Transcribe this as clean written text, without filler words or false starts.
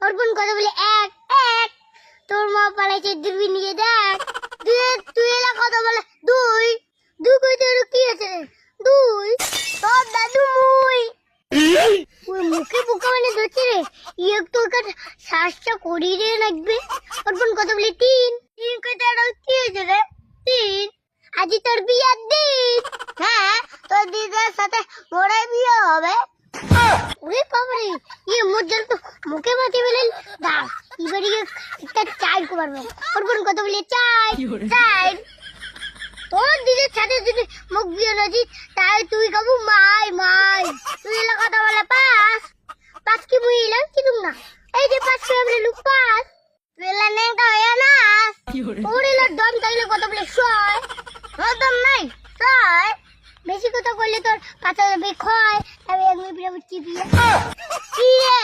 অর্পণ কথা বলে এক এক। তোর মা পালাইছে দূরবীন নিয়ে দেখ। তুই এলা কথা বলে দুই। দুই কইতে কি আছে রে? দুই তোর দাদু মুই। ওই মুখে বোকা মানে ধরছে রে। তোর কাছে শ্বাসটা করিয়ে রে লাগবে। অর্পণ কথা বলে তিন। তিন কইতে কি হয়েছে রে? তিন। আজি তোর বিয়ার দিন। হ্যাঁ, তোর দিদার সাথে মোরে বিয়ে হবে। ওরে বাবারে, মোর জল তো মুখে মাটি বেলেন। দাঁড়, এবারে একটা চাই করবো। অর্পণ কথা বলে চাই চাই। তোর দিদির সাথে যদি মুখ বিয়ে নাজি, তাই তুই কাবু মাই মাই। তুই এলা কথা বলে পাস। পাস কি মুই এলাম কি না? এই যে পাস করে আমরা লুক পাস। তুই এলা নেংটা হয়ে না। ওর এলা দম থাকলে কথা বলে ছয়। ওর দম নাই ছয়। বেশি কথা বললে তোর কাঁচা যাবে ক্ষয়। আমি এক মিনিট চিপিয়ে কি রে?